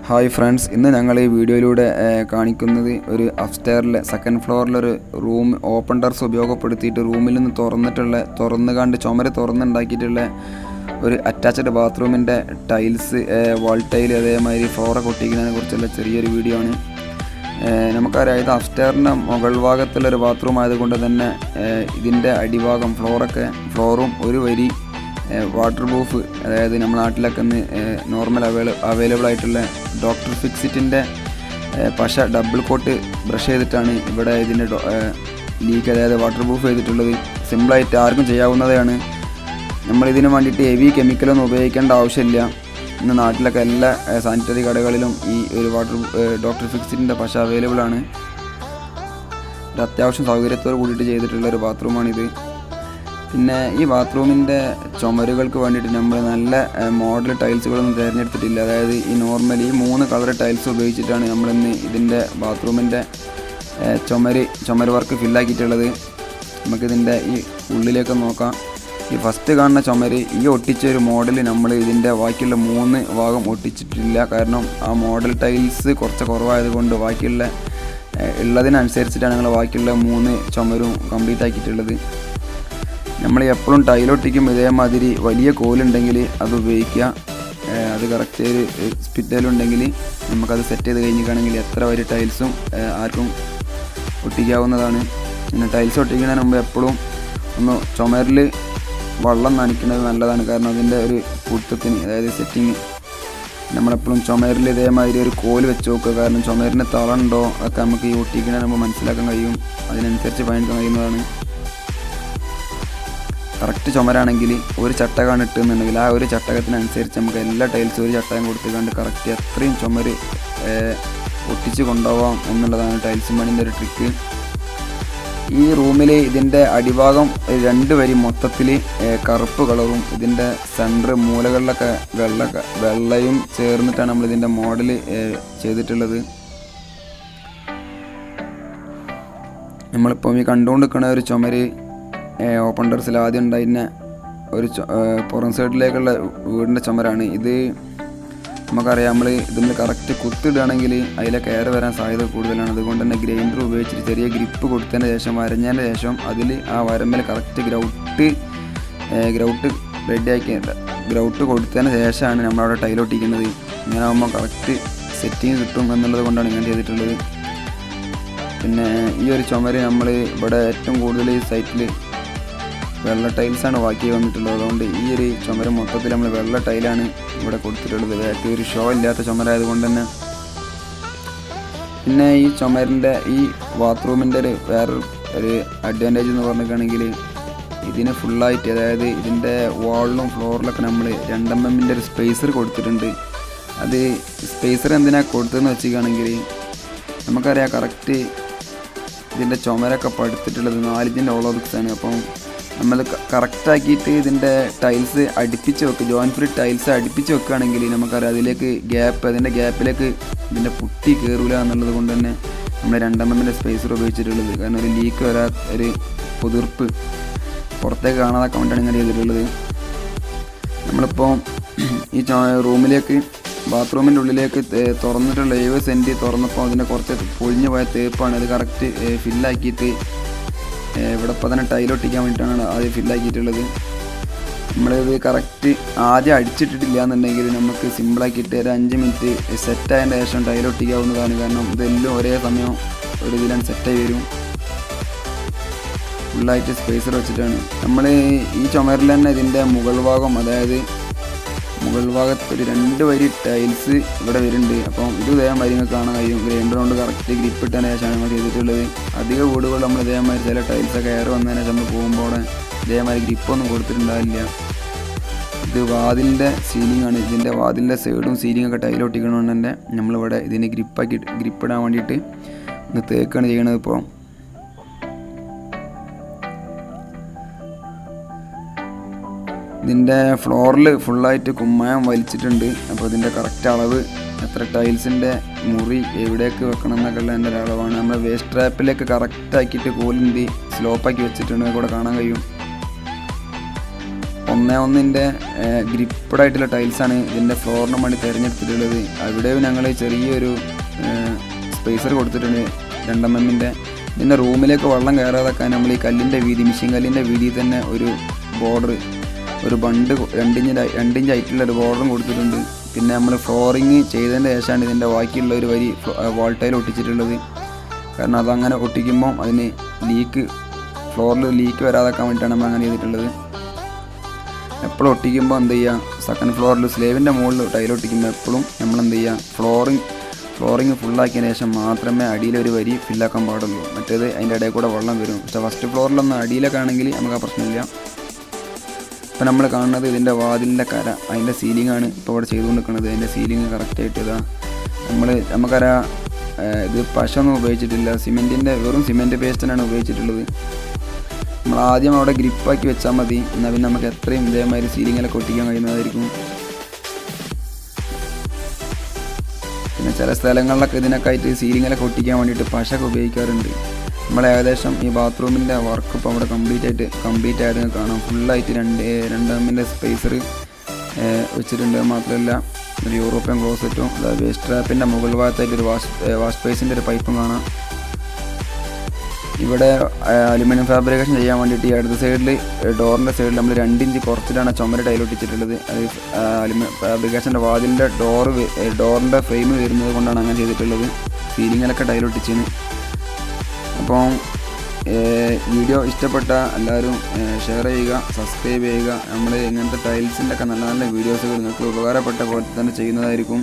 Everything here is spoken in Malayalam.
ഹായ് ഫ്രണ്ട്സ്, ഇന്ന് ഞങ്ങൾ ഈ വീഡിയോയിലൂടെ കാണിക്കുന്നത് ഒരു അപ്സ്റ്റെയറിലെ സെക്കൻഡ് ഫ്ലോറിലൊരു റൂം ഓപ്പൺ ടെറസ് ഉപയോഗപ്പെടുത്തിയിട്ട് റൂമിൽ നിന്ന് തുറന്നുകാണ്ട് ചുമര് തുറന്നുണ്ടാക്കിയിട്ടുള്ള ഒരു അറ്റാച്ച്ഡ് ബാത്റൂമിൻ്റെ ടൈൽസ്, വാൾ ടൈൽ, അതേമാതിരി ഫ്ലോറൊക്കെ ഒട്ടിക്കുന്നതിനെ കുറിച്ചുള്ള ചെറിയൊരു വീഡിയോ ആണ്. നമുക്കറിയാം, ഇത് അപ്സ്റ്റെയറിൻ്റെ മുകൾ ഭാഗത്തുള്ളൊരു ബാത്റൂം ആയതുകൊണ്ട് തന്നെ ഇതിൻ്റെ അടിഭാഗം ഫ്ലോറും ഒരു വരി വാട്ടർ പ്രൂഫ്, അതായത് നമ്മുടെ നാട്ടിലൊക്കെ ഒന്ന് നോർമൽ അവൈലബിൾ ആയിട്ടുള്ള ഡോക്ടർ ഫിക്സിറ്റിൻ്റെ പശ ഡബിൾ കോട്ട് ബ്രഷ് ചെയ്തിട്ടാണ് ഇവിടെ ഇതിൻ്റെ ലീക്ക്, അതായത് വാട്ടർ പ്രൂഫ് ചെയ്തിട്ടുള്ളത്. സിമ്പിളായിട്ട് ആർക്കും ചെയ്യാവുന്നതാണ്. നമ്മളിതിന് വേണ്ടിയിട്ട് ഹെവി കെമിക്കലൊന്നും ഉപയോഗിക്കേണ്ട ആവശ്യമില്ല. ഇന്ന് നാട്ടിലൊക്കെ എല്ലാ സാനിറ്ററി കടകളിലും ഈ ഒരു ഡോക്ടർ ഫിക്സിറ്റിൻ്റെ പശ അവൈലബിൾ ആണ്. ഒരു അത്യാവശ്യം സൗകര്യത്തോട് കൂടിയിട്ട് ചെയ്തിട്ടുള്ളൊരു ബാത്റൂമാണിത്. പിന്നെ ഈ ബാത്റൂമിൻ്റെ ചുമരുകൾക്ക് വേണ്ടിയിട്ട് നമ്മൾ നല്ല മോഡൽ ടൈൽസുകളൊന്നും തിരഞ്ഞെടുത്തിട്ടില്ല. അതായത് ഈ നോർമലി 3 കളർ ടൈൽസ് ഉപയോഗിച്ചിട്ടാണ് നമ്മളിന്ന് ഇതിൻ്റെ ബാത്റൂമിൻ്റെ ചുമര് വർക്ക് ഫില്ലാക്കിയിട്ടുള്ളത്. നമുക്കിതിൻ്റെ ഈ ഉള്ളിലേക്ക് നോക്കാം. ഈ ഫസ്റ്റ് കാണുന്ന ചുമര്, ഈ ഒട്ടിച്ച ഒരു മോഡൽ നമ്മൾ ഇതിൻ്റെ ബാക്കിയുള്ള 3 ഭാഗം ഒട്ടിച്ചിട്ടില്ല. കാരണം ആ മോഡൽ ടൈൽസ് കുറച്ച് കുറവായതുകൊണ്ട് ബാക്കിയുള്ള ഉള്ളതിനനുസരിച്ചിട്ടാണ് ഞങ്ങൾ ബാക്കിയുള്ള 3 ചുമരും കംപ്ലീറ്റ് ആക്കിയിട്ടുള്ളത്. നമ്മൾ എപ്പോഴും ടൈലൊട്ടിക്കുമ്പോൾ ഇതേമാതിരി വലിയ കോലുണ്ടെങ്കിൽ അത് ഉപയോഗിക്കുക. അത് കറക്റ്റ് ഒരു സ്പിറ്റലുണ്ടെങ്കിൽ നമുക്കത് സെറ്റ് ചെയ്ത് കഴിഞ്ഞിട്ടാണെങ്കിൽ എത്ര വരി ടൈൽസും ആർക്കും ഒട്ടിക്കാവുന്നതാണ്. പിന്നെ ടൈൽസ് ഒട്ടിക്കുന്നതിന് മുമ്പ് എപ്പോഴും ഒന്ന് ചുമരിൽ വെള്ളം നനയ്ക്കുന്നത് നല്ലതാണ്. കാരണം അതിൻ്റെ ഒരു കുത്തത്തിന്, അതായത് സെറ്റിങ്, നമ്മളെപ്പോഴും ചുമരിൽ ഇതേമാതിരി ഒരു കോല് വെച്ച് നോക്കുക. കാരണം ചുമരിന് തളമുണ്ടോ ഒക്കെ നമുക്ക് ഈ ഒട്ടിക്കുന്നതിന് മുമ്പ് മനസ്സിലാക്കാൻ കഴിയും. അതിനനുസരിച്ച് പണിയെടുക്കാൻ കഴിയുന്നതാണ്. കറക്റ്റ് ചുമരാണെങ്കിൽ ഒരു ചട്ടകാണ് ഇട്ടെന്നുണ്ടെങ്കിൽ ആ ഒരു ചട്ടകത്തിനനുസരിച്ച് നമുക്ക് എല്ലാ ടൈൽസും ഒരു ചട്ടകം കൊടുത്തുകൊണ്ട് കറക്റ്റ് എത്രയും ചുമര് ഒട്ടിച്ച് കൊണ്ടുപോകാം എന്നുള്ളതാണ് ടൈൽസ് പണിൻ്റെ ഒരു ട്രിക്ക്. ഈ റൂമിൽ ഇതിൻ്റെ അടിഭാഗം 2 വരി മൊത്തത്തിൽ കറുപ്പ് കളറും ഇതിൻ്റെ സെൻറ്റർ മൂലകളിലൊക്കെ വെള്ളയും ചേർന്നിട്ടാണ് നമ്മളിതിൻ്റെ മോഡൽ ചെയ്തിട്ടുള്ളത്. നമ്മളിപ്പോൾ ഈ കണ്ടുകൊണ്ടിരിക്കുന്ന ഒരു ചുമര് ഓപ്പൺ ടെറസിൽ ആദ്യം ഉണ്ടായിരുന്ന ഒരു പുറം സൈഡിലേക്കുള്ള വീടിൻ്റെ ചുമരാണ് ഇത്. നമുക്കറിയാം, ഇതിൽ കറക്റ്റ് കുത്തിടുകയാണെങ്കിൽ അതിലൊക്കെ എയർ വരാൻ സാധ്യത കൂടുതലാണ്. അതുകൊണ്ട് തന്നെ ഗ്രൈൻഡർ ഉപയോഗിച്ചിട്ട് ചെറിയ ഗ്രിപ്പ് കൊടുത്തതിന് ശേഷം, വരഞ്ഞതിന് ശേഷം അതിൽ ആ വരമ്പിൽ കറക്റ്റ് ഗ്രൗട്ട് ഗ്രൗട്ട് കൊടുത്തതിന് ശേഷമാണ് നമ്മളവിടെ ടൈലൊട്ടിക്കുന്നത്. ഇങ്ങനെ ആകുമ്പോൾ കറക്റ്റ് സെറ്റിങ് കിട്ടും എന്നുള്ളത് കൊണ്ടാണ് ഇങ്ങനെ ചെയ്തിട്ടുള്ളത്. പിന്നെ ഈ ഒരു ചുമര് നമ്മൾ ഇവിടെ ഏറ്റവും കൂടുതൽ ഈ സൈറ്റിൽ വെള്ള ടൈൽസാണ് ബാക്കി വന്നിട്ടുള്ളത്. അതുകൊണ്ട് ഈ ഒരു ചുമര് മൊത്തത്തിൽ നമ്മൾ വെള്ള ടൈലാണ് ഇവിടെ കൊടുത്തിട്ടുള്ളത്. ബാക്കി ഒരു ഷോ ഇല്ലാത്ത ചുമരായതുകൊണ്ട് തന്നെ. പിന്നെ ഈ ചുമരിൻ്റെ ഈ ബാത്റൂമിൻ്റെ വേറൊരു അഡ്വാൻറ്റേജ് എന്ന് പറഞ്ഞിട്ടാണെങ്കിൽ ഇതിന് ഫുള്ളായിട്ട്, അതായത് ഇതിൻ്റെ വാളിലും ഫ്ലോറിലൊക്കെ നമ്മൾ 2 mm ഒരു സ്പേസർ കൊടുത്തിട്ടുണ്ട്. അത് സ്പേസർ എന്തിനാണ് കൊടുത്തതെന്ന് വെച്ചിട്ടാണെങ്കിൽ, നമുക്കറിയാം കറക്റ്റ് ഇതിൻ്റെ ചുമരൊക്കെ പടുത്തിട്ടുള്ളത് 4 ഇഞ്ചിൻ്റെ ഓളോ ബ്രിക്സാണ്. അപ്പം നമ്മൾ കറക്റ്റാക്കിയിട്ട് ഇതിൻ്റെ ടൈൽസ് അടുപ്പിച്ച് വെക്കുക, ജോയിൻ ഫ്രീ ടൈൽസ് അടുപ്പിച്ച് വെക്കുകയാണെങ്കിൽ നമുക്കറിയാം അതിലേക്ക് അതിൻ്റെ ഗ്യാപ്പിലേക്ക് ഇതിൻ്റെ പുട്ടി കയറില്ല എന്നുള്ളത് കൊണ്ട് തന്നെ നമ്മൾ 2 mm സ്പേസർ ഉപയോഗിച്ചിട്ടുള്ളത്. കാരണം ഒരു ലീക്ക് ഒരു പുതിർപ്പ് പുറത്തേക്ക് കാണാതെ വേണ്ടിയാണ് ഇങ്ങനെ ചെയ്തിട്ടുള്ളത്. നമ്മളിപ്പോൾ ഈ ബാത്റൂമിൻ്റെ ഉള്ളിലേക്ക് തുറന്നിട്ടുള്ള 70 സെൻറ്റ് തുറന്നപ്പോൾ അതിൻ്റെ കുറച്ച് പൊളിഞ്ഞു പോയ തേപ്പാണ്. അത് കറക്റ്റ് ഫില്ലാക്കിയിട്ട് ഇവിടെ ഇപ്പോൾ തന്നെ ടൈലൊട്ടിക്കാൻ വേണ്ടിയിട്ടാണ് ആദ്യം ഫില്ലാക്കിയിട്ടുള്ളത്. നമ്മളിത് കറക്റ്റ് ആദ്യം അടിച്ചിട്ടിട്ടില്ല എന്നുണ്ടെങ്കിൽ നമുക്ക് സിമ്പിളാക്കിയിട്ട് ഒരു 5 മിനിറ്റ് സെറ്റായതിൻ്റെ ശേഷം ടൈലൊട്ടിക്കാവുന്നതാണ്. കാരണം ഇതെല്ലാം ഒരേ സമയം ഒരു ഇതിലാണ് സെറ്റായി വരും. ഫുള്ളായിട്ട് സ്പേസർ വെച്ചിട്ടാണ് നമ്മൾ ഈ ചുമരിൽ തന്നെ ഇതിൻ്റെ മുകൾ ഭാഗം, അതായത് മുകൾ ഭാഗത്ത് ഒരു 2 വരി ടൈൽസ് ഇവിടെ വരുന്നുണ്ട്. അപ്പം ഇത് ഇതേമാതിരി നിങ്ങൾക്ക് കാണാൻ കഴിയും. ഗ്രൈൻഡർ കൊണ്ട് കറക്റ്റ് ഗ്രിപ്പ് ഇട്ടതിന് ശേഷമാണ് നമ്മൾ ചെയ്തിട്ടുള്ളത്. അധിക വീടുകൾ നമ്മൾ ഇതേമാതിരി ചില ടൈൽസൊക്കെ എയർ വന്നതിന് ശേഷം നമ്മൾ പോകുമ്പോൾ ഇതേമാതിരി ഗ്രിപ്പൊന്നും കൊടുത്തിട്ടുണ്ടാവില്ല. ഇത് വാതിലിൻ്റെ സീലിംഗ് ആണ്. ഇതിൻ്റെ വാതിലിൻ്റെ സൈഡും സീലിങ്ങൊക്കെ ടൈലൊട്ടിക്കണോണ്ട് തന്നെ നമ്മളിവിടെ ഇതിന് ഗ്രിപ്പിടാൻ വേണ്ടിയിട്ട് ഒന്ന് തേക്കാണ് ചെയ്യണത്. ഇപ്പോൾ ഇതിൻ്റെ ഫ്ലോറിൽ ഫുള്ളായിട്ട് കുമ്മായം വലിച്ചിട്ടുണ്ട്. അപ്പോൾ ഇതിൻ്റെ കറക്റ്റ് അളവ്, എത്ര ടൈൽസിൻ്റെ മുറി എവിടേക്ക് വെക്കണം എന്നൊക്കെ ഉള്ള എൻ്റെ ഒരളവാണ്. നമ്മൾ വേസ്റ്റ് ട്രാപ്പിലേക്ക് കറക്റ്റാക്കിയിട്ട് കോലിന്തി സ്ലോപ്പാക്കി വെച്ചിട്ടുണ്ട്. കൂടെ കാണാൻ കഴിയും. 1:1 ഗ്രിപ്പഡായിട്ടുള്ള ടൈൽസാണ് ഇതിൻ്റെ ഫ്ലോറിന് വേണ്ടി തിരഞ്ഞെടുത്തിട്ടുള്ളത്. അവിടെയും ഞങ്ങൾ ചെറിയൊരു സ്പേസർ കൊടുത്തിട്ടുണ്ട് 2 mm. ഇതിൻ്റെ റൂമിലേക്ക് വെള്ളം കയറാതാക്കാൻ നമ്മൾ ഈ കല്ലിൻ്റെ വീതി, മിഷ്യൻ കല്ലിൻ്റെ വീതിയിൽ തന്നെ ഒരു ബോർഡർ, ഒരു ബണ്ട് 2 ഇഞ്ച് ഹൈറ്റുള്ള ഒരു ബോർഡറും കൊടുത്തിട്ടുണ്ട്. പിന്നെ നമ്മൾ ഫ്ലോറിങ് ചെയ്തതിൻ്റെ ശേഷമാണ് ഇതിൻ്റെ ബാക്കിയുള്ള ഒരു വരി വാൾ ടൈൽ ഒട്ടിച്ചിട്ടുള്ളത്. കാരണം അതങ്ങനെ ഒട്ടിക്കുമ്പം അതിന് ഫ്ലോറിൽ ലീക്ക് വരാതാക്കാൻ വേണ്ടിയിട്ടാണ് നമ്മൾ അങ്ങനെ ചെയ്തിട്ടുള്ളത്. എപ്പോഴും ഒട്ടിക്കുമ്പോൾ എന്ത് ചെയ്യുക, സെക്കൻഡ് ഫ്ലോറിൽ സ്ലേവിൻ്റെ മുകളിൽ ടൈൽ ഒട്ടിക്കുമ്പോൾ എപ്പോഴും നമ്മൾ എന്ത് ചെയ്യുക, ഫ്ലോറിങ് ഫുള്ളാക്കിയതിന് ശേഷം മാത്രമേ അടിയിലൊരു വരി ഫില്ലാക്കാൻ പാടുള്ളൂ. മറ്റേത് അതിൻ്റെ ഇടയിൽ കൂടെ വെള്ളം വരും. പക്ഷേ ഫസ്റ്റ് ഫ്ലോറിലൊന്നും അടിയിലൊക്കെ ആണെങ്കിൽ നമുക്ക് ആ പ്രശ്നമില്ല. ഇപ്പോൾ നമ്മൾ കാണുന്നത് ഇതിൻ്റെ വാതിലിൻ്റെ കര, അതിൻ്റെ സീലിംഗാണ് ഇപ്പോൾ ഇവിടെ ചെയ്തുകൊണ്ടിരിക്കുന്നത്. അതിൻ്റെ സീലിംഗ് കറക്റ്റായിട്ട് ഇതാ നമുക്കറിയാം. ഇത് പശ ഒന്നും ഉപയോഗിച്ചിട്ടില്ല, വെറും സിമെൻറ്റ് പേസ്റ്റിനാണ് ഉപയോഗിച്ചിട്ടുള്ളത്. നമ്മൾ ആദ്യം അവിടെ ഗ്രിപ്പാക്കി വെച്ചാൽ മതി. എന്നാൽ പിന്നെ നമുക്ക് എത്രയും ഇതേമാതിരി സീലിങ്ങിലൊക്കെ ഒട്ടിക്കാൻ കഴിയുന്നതായിരിക്കും. പിന്നെ ചില സ്ഥലങ്ങളിലൊക്കെ ഇതിനൊക്കെ ആയിട്ട് സീലിങ്ങിലൊക്കെ ഒട്ടിക്കാൻ വേണ്ടിയിട്ട് പശയൊക്കെ ഉപയോഗിക്കാറുണ്ട്. നമ്മൾ ഏകദേശം ഈ ബാത്റൂമിൻ്റെ വർക്ക് ഇപ്പോൾ അവിടെ കംപ്ലീറ്റ് ആയത് കാണാം. ഫുള്ളായിട്ട് 2 mm സ്പേസർ വെച്ചിട്ടുണ്ട്. മാത്രമല്ല ഒരു യൂറോപ്യൻ ക്ലോസറ്റും, വേസ്റ്റ് ട്രാപ്പിൻ്റെ മുകൾ ഭാഗത്തായിട്ട് ഒരു വാഷ് ബേസിൻ്റെ ഒരു പൈപ്പും കാണാം. ഇവിടെ അലുമിനിയം ഫാബ്രിക്കേഷൻ ചെയ്യാൻ വേണ്ടിയിട്ട് ഈ അടുത്ത സൈഡിൽ ഡോറിൻ്റെ സൈഡിൽ നമ്മൾ 2 ഇഞ്ച് കുറച്ചിട്ടാണ് ചുമര് ടൈലൊട്ടിച്ചിട്ടുള്ളത്. അത് അലുമിനിയം ഫാബ്രിക്കേഷൻ്റെ വാതിലിൻ്റെ ഡോറിൻ്റെ ഫ്രെയിം വരുന്നത് കൊണ്ടാണ് അങ്ങനെ ചെയ്തിട്ടുള്ളത്. സീലിങ്ങിലൊക്കെ ടൈലൊട്ടിച്ചിന്. അപ്പം വീഡിയോ ഇഷ്ടപ്പെട്ട എല്ലാവരും ഷെയർ ചെയ്യുക, സബ്സ്ക്രൈബ് ചെയ്യുക. നമ്മൾ ഇങ്ങനത്തെ ടൈൽസിൻ്റെ ഒക്കെ നല്ല നല്ല വീഡിയോസുകൾ നിങ്ങൾക്ക് ഉപകാരപ്പെട്ട പോലെ തന്നെ ചെയ്യുന്നതായിരിക്കും.